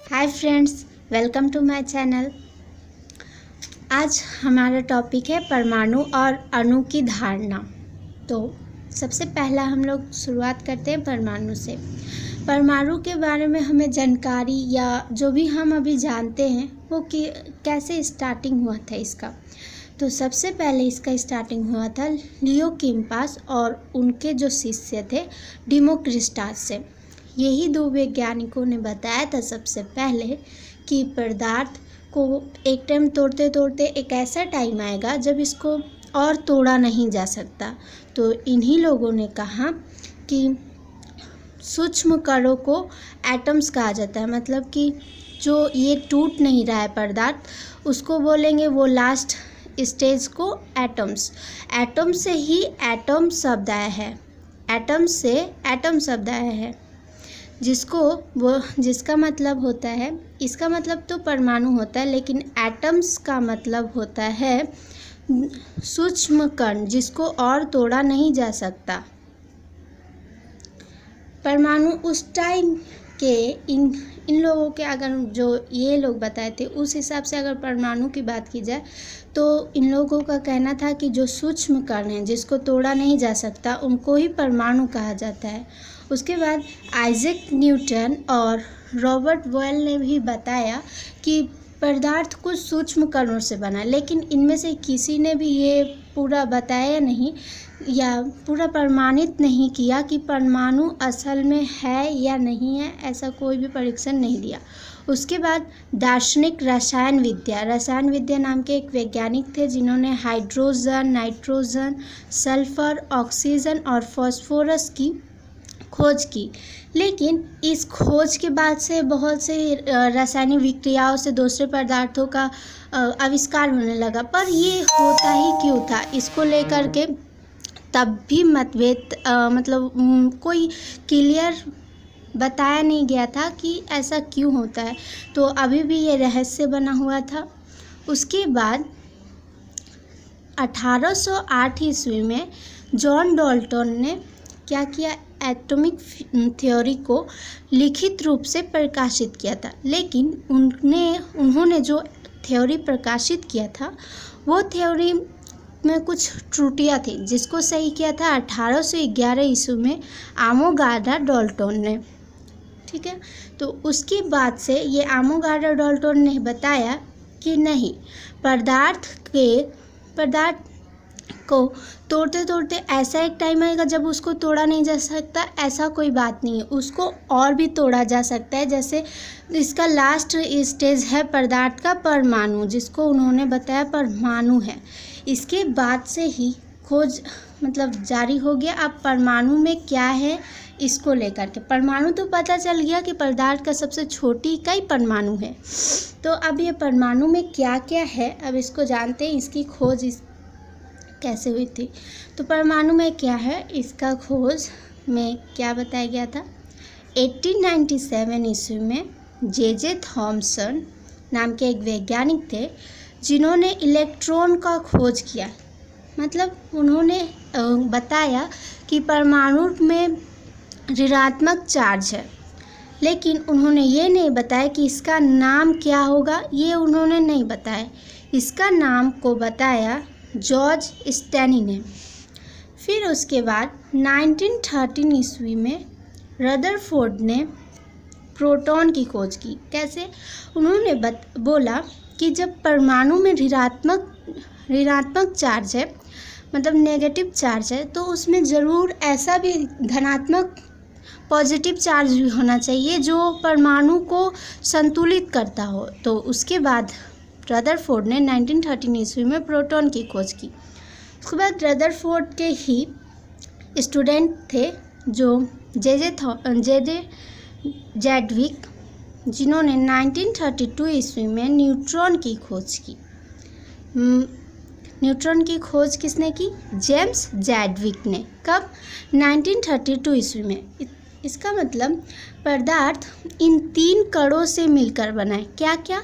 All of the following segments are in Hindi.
Hi friends, welcome to my channel. आज हमारा टॉपिक है परमाणु और अणु की धारणा। तो सबसे पहला हम लोग शुरुआत करते हैं परमाणु से। परमाणु के बारे में हमें जानकारी या जो भी हम अभी जानते हैं वो कैसे स्टार्टिंग हुआ था इसका। तो सबसे पहले इसका स्टार्टिंग हुआ था लियो किम्पास और उनके जो शिष्य थे डेमोक्रिटस से। यही दो वैज्ञानिकों ने बताया था सबसे पहले कि पदार्थ को एक टाइम तोड़ते तोड़ते एक ऐसा टाइम आएगा जब इसको और तोड़ा नहीं जा सकता। तो इन्हीं लोगों ने कहा कि सूक्ष्म कणों को एटम्स कहा जाता है, मतलब कि जो ये टूट नहीं रहा है पदार्थ उसको बोलेंगे वो लास्ट स्टेज को एटम्स। एटम से ही एटम शब्द आया है, एटम से एटम शब्द आया है, जिसका मतलब होता है, इसका मतलब तो परमाणु होता है, लेकिन एटम्स का मतलब होता है सूक्ष्म कण जिसको और तोड़ा नहीं जा सकता। परमाणु उस टाइम के इन लोगों के, अगर जो ये लोग बताए थे उस हिसाब से अगर परमाणु की बात की जाए तो इन लोगों का कहना था कि जो सूक्ष्म कण हैं जिसको तोड़ा नहीं जा सकता उनको ही परमाणु कहा जाता है। उसके बाद आइजैक न्यूटन और रॉबर्ट बॉयल ने भी बताया कि पदार्थ कुछ सूक्ष्म कणों से बना, लेकिन इनमें से किसी ने भी ये पूरा बताया नहीं या पूरा प्रमाणित नहीं किया कि परमाणु असल में है या नहीं है, ऐसा कोई भी परीक्षण नहीं दिया। उसके बाद दार्शनिक रसायन विद्या नाम के एक वैज्ञानिक थे जिन्होंने हाइड्रोजन, नाइट्रोजन, सल्फर, ऑक्सीजन और फास्फोरस की खोज की। लेकिन इस खोज के बाद से बहुत से रासायनिक विक्रियाओं से दूसरे पदार्थों का आविष्कार होने लगा, पर ये होता ही क्यों था इसको लेकर के तब भी मतभेद कोई क्लियर बताया नहीं गया था कि ऐसा क्यों होता है। तो अभी भी ये रहस्य बना हुआ था। उसके बाद 1808 ईस्वी में जॉन डाल्टन ने क्या किया, एटॉमिक थ्योरी को लिखित रूप से प्रकाशित किया था। लेकिन उन्होंने जो थ्योरी प्रकाशित किया था वो थ्योरी में कुछ त्रुटियां थी, जिसको सही किया था 1811 ईस्वी में अवोगाड्रो डाल्टन ने। ठीक है, तो उसके बाद से ये अवोगाड्रो डाल्टन ने बताया कि नहीं, पदार्थ को तोड़ते तोड़ते ऐसा एक टाइम आएगा जब उसको तोड़ा नहीं जा सकता, ऐसा कोई बात नहीं है, उसको और भी तोड़ा जा सकता है। जैसे इसका लास्ट स्टेज है पदार्थ का परमाणु, जिसको उन्होंने बताया परमाणु है। इसके बाद से ही खोज जारी हो गया। अब परमाणु में क्या है इसको लेकर के, परमाणु तो पता चल गया कि पदार्थ का सबसे छोटी इकाई परमाणु है। तो अब ये परमाणु में क्या क्या है अब इसको जानते हैं, इसकी खोज कैसे हुई थी। तो परमाणु में क्या है, इसका खोज में क्या बताया गया था, 1897 ईस्वी में जे थॉमसन नाम के एक वैज्ञानिक थे जिन्होंने इलेक्ट्रॉन का खोज किया। उन्होंने बताया कि परमाणु में ऋणात्मक चार्ज है, लेकिन उन्होंने ये नहीं बताया कि इसका नाम क्या होगा, ये उन्होंने नहीं बताया। इसका नाम को बताया जॉर्ज स्टेनी ने। फिर उसके बाद 1913 ईस्वी में रदरफोर्ड ने प्रोटॉन की खोज की। कैसे, उन्होंने बोला कि जब परमाणु में ऋणात्मक चार्ज है, नेगेटिव चार्ज है, तो उसमें ज़रूर ऐसा भी धनात्मक पॉजिटिव चार्ज भी होना चाहिए जो परमाणु को संतुलित करता हो। तो उसके बाद रदरफोर्ड ने 1913 ईस्वी में प्रोटॉन की खोज की। उसके बाद रदरफोर्ड के ही स्टूडेंट थे जो जे जैडविक, जिन्होंने 1932 ईस्वी में न्यूट्रॉन की खोज की। न्यूट्रॉन की खोज किसने की, जेम्स जैडविक ने। कब, 1932 ईस्वी में। इसका मतलब पदार्थ इन 3 कणों से मिलकर बना है। क्या क्या,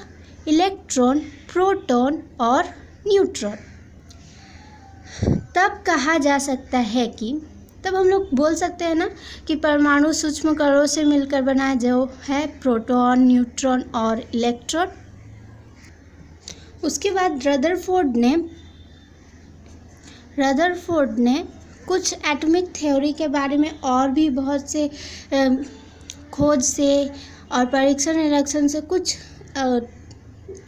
इलेक्ट्रॉन, प्रोटॉन और न्यूट्रॉन। तब कहा जा सकता है कि तब हम लोग बोल सकते हैं ना कि परमाणु सूक्ष्म कणों से मिलकर बना है, जो है प्रोटॉन, न्यूट्रॉन और इलेक्ट्रॉन। उसके बाद रदरफोर्ड ने कुछ एटॉमिक थ्योरी के बारे में और भी बहुत से खोज से और परीक्षण निरीक्षण से कुछ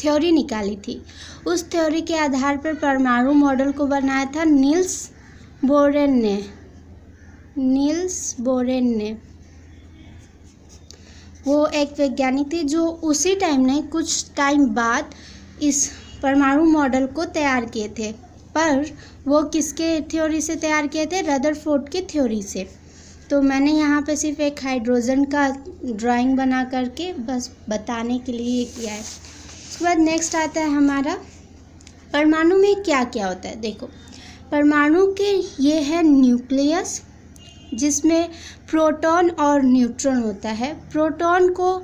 थ्योरी निकाली थी। उस थ्योरी के आधार पर परमाणु मॉडल को बनाया था नील्स बोरेन ने। वो एक वैज्ञानिक थे जो उसी टाइम ने कुछ टाइम बाद इस परमाणु मॉडल को तैयार किए थे, पर वो किसके थ्योरी से तैयार किए थे? रदरफोर्ड की थ्योरी से। तो मैंने यहाँ पे सिर्फ एक हाइड्रोजन का ड्राइंग बना करके बस बताने के लिए किया है। उसके बाद नेक्स्ट आता है हमारा परमाणु में क्या क्या होता है। देखो, परमाणु के ये है न्यूक्लियस, जिसमें प्रोटॉन और न्यूट्रॉन होता है। प्रोटॉन को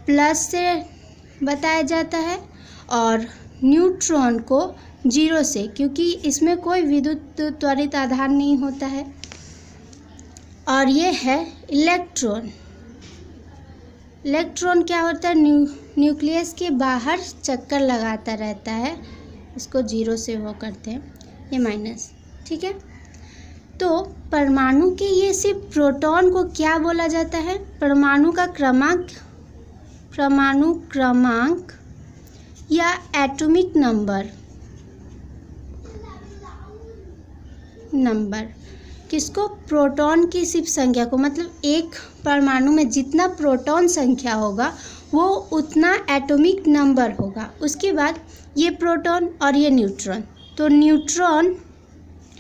प्लस से बताया जाता है और न्यूट्रॉन को 0 से, क्योंकि इसमें कोई विद्युत त्वरित आधान नहीं होता है। और ये है इलेक्ट्रॉन। इलेक्ट्रॉन क्या होता है? न्यूक्लियस के बाहर चक्कर लगाता रहता है, इसको 0 से वो करते हैं, ये माइनस, ठीक है। तो परमाणु के ये सिर्फ प्रोटॉन को क्या बोला जाता है? परमाणु क्रमांक या एटॉमिक नंबर किसको? प्रोटॉन की सिर्फ संख्या को, मतलब एक परमाणु में जितना प्रोटॉन संख्या होगा वो उतना एटॉमिक नंबर होगा। उसके बाद ये प्रोटॉन और ये न्यूट्रॉन, तो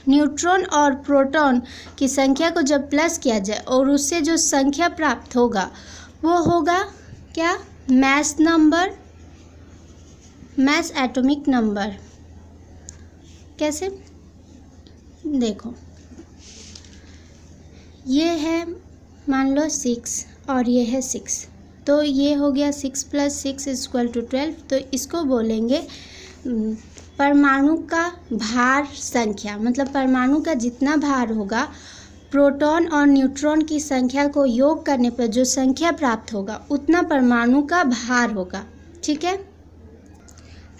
न्यूट्रॉन और प्रोटॉन की संख्या को जब प्लस किया जाए और उससे जो संख्या प्राप्त होगा वो होगा क्या? Mass atomic number. कैसे? देखो, ये है मान लो 6 और ये है 6, तो ये हो गया 6 + 6 = 12। तो इसको बोलेंगे परमाणु का भार संख्या, मतलब परमाणु का जितना भार होगा प्रोटॉन और न्यूट्रॉन की संख्या को योग करने पर जो संख्या प्राप्त होगा उतना परमाणु का भार होगा, ठीक है।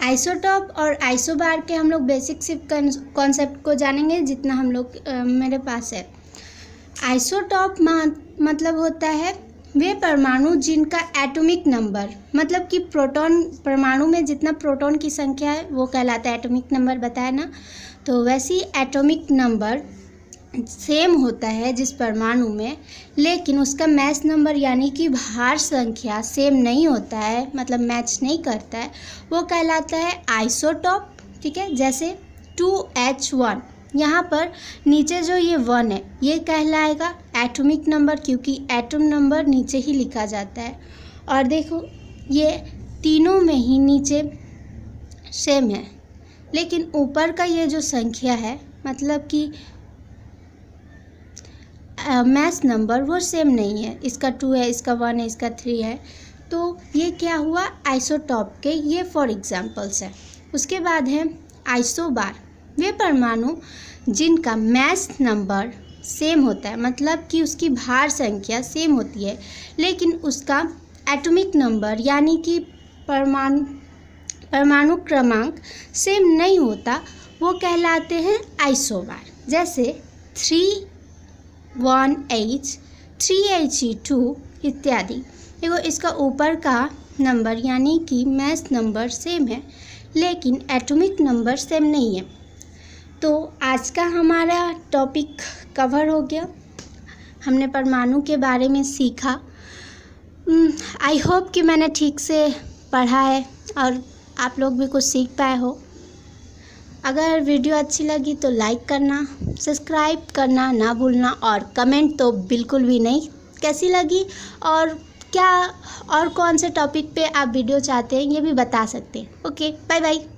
आइसोटॉप और आइसोबार के हम लोग बेसिक सिर्फ कॉन्सेप्ट को जानेंगे जितना हम लोग मेरे पास है। आइसोटॉप मतलब होता है वे परमाणु जिनका एटॉमिक नंबर, मतलब कि परमाणु में जितना प्रोटॉन की संख्या है वो कहलाता है एटॉमिक नंबर, बताया ना। तो वैसी एटॉमिक नंबर सेम होता है जिस परमाणु में, लेकिन उसका मैस नंबर यानी कि भार संख्या सेम नहीं होता है, मतलब मैच नहीं करता है, वो कहलाता है आइसोटॉप, ठीक है। जैसे 2H1, यहाँ पर नीचे जो ये 1 है ये कहलाएगा एटॉमिक नंबर, क्योंकि एटॉम नंबर नीचे ही लिखा जाता है। और देखो ये तीनों में ही नीचे सेम है, लेकिन ऊपर का ये जो संख्या है मतलब कि मैस नंबर वो सेम नहीं है, इसका 2 है, इसका 1 है, इसका 3 है। तो ये क्या हुआ? आइसोटॉप के ये फॉर एग्जांपल्स है। उसके बाद है आइसोबार, वे परमाणु जिनका मैस नंबर सेम होता है, मतलब कि उसकी भार संख्या सेम होती है, लेकिन उसका एटॉमिक नंबर यानी कि परमाणु क्रमांक सेम नहीं होता, वो कहलाते हैं आइसोबार। जैसे 318, 3He2 इत्यादि। देखो इसका ऊपर का नंबर यानी कि मैस नंबर सेम है, लेकिन एटॉमिक नंबर सेम नहीं है। तो आज का हमारा टॉपिक कवर हो गया, हमने परमाणु के बारे में सीखा। आई होप कि मैंने ठीक से पढ़ा है और आप लोग भी कुछ सीख पाए हो। अगर वीडियो अच्छी लगी तो लाइक करना, सब्सक्राइब करना ना भूलना, और कमेंट तो बिल्कुल भी नहीं, कैसी लगी और क्या और कौन से टॉपिक पे आप वीडियो चाहते हैं ये भी बता सकते हैं। Okay, bye bye.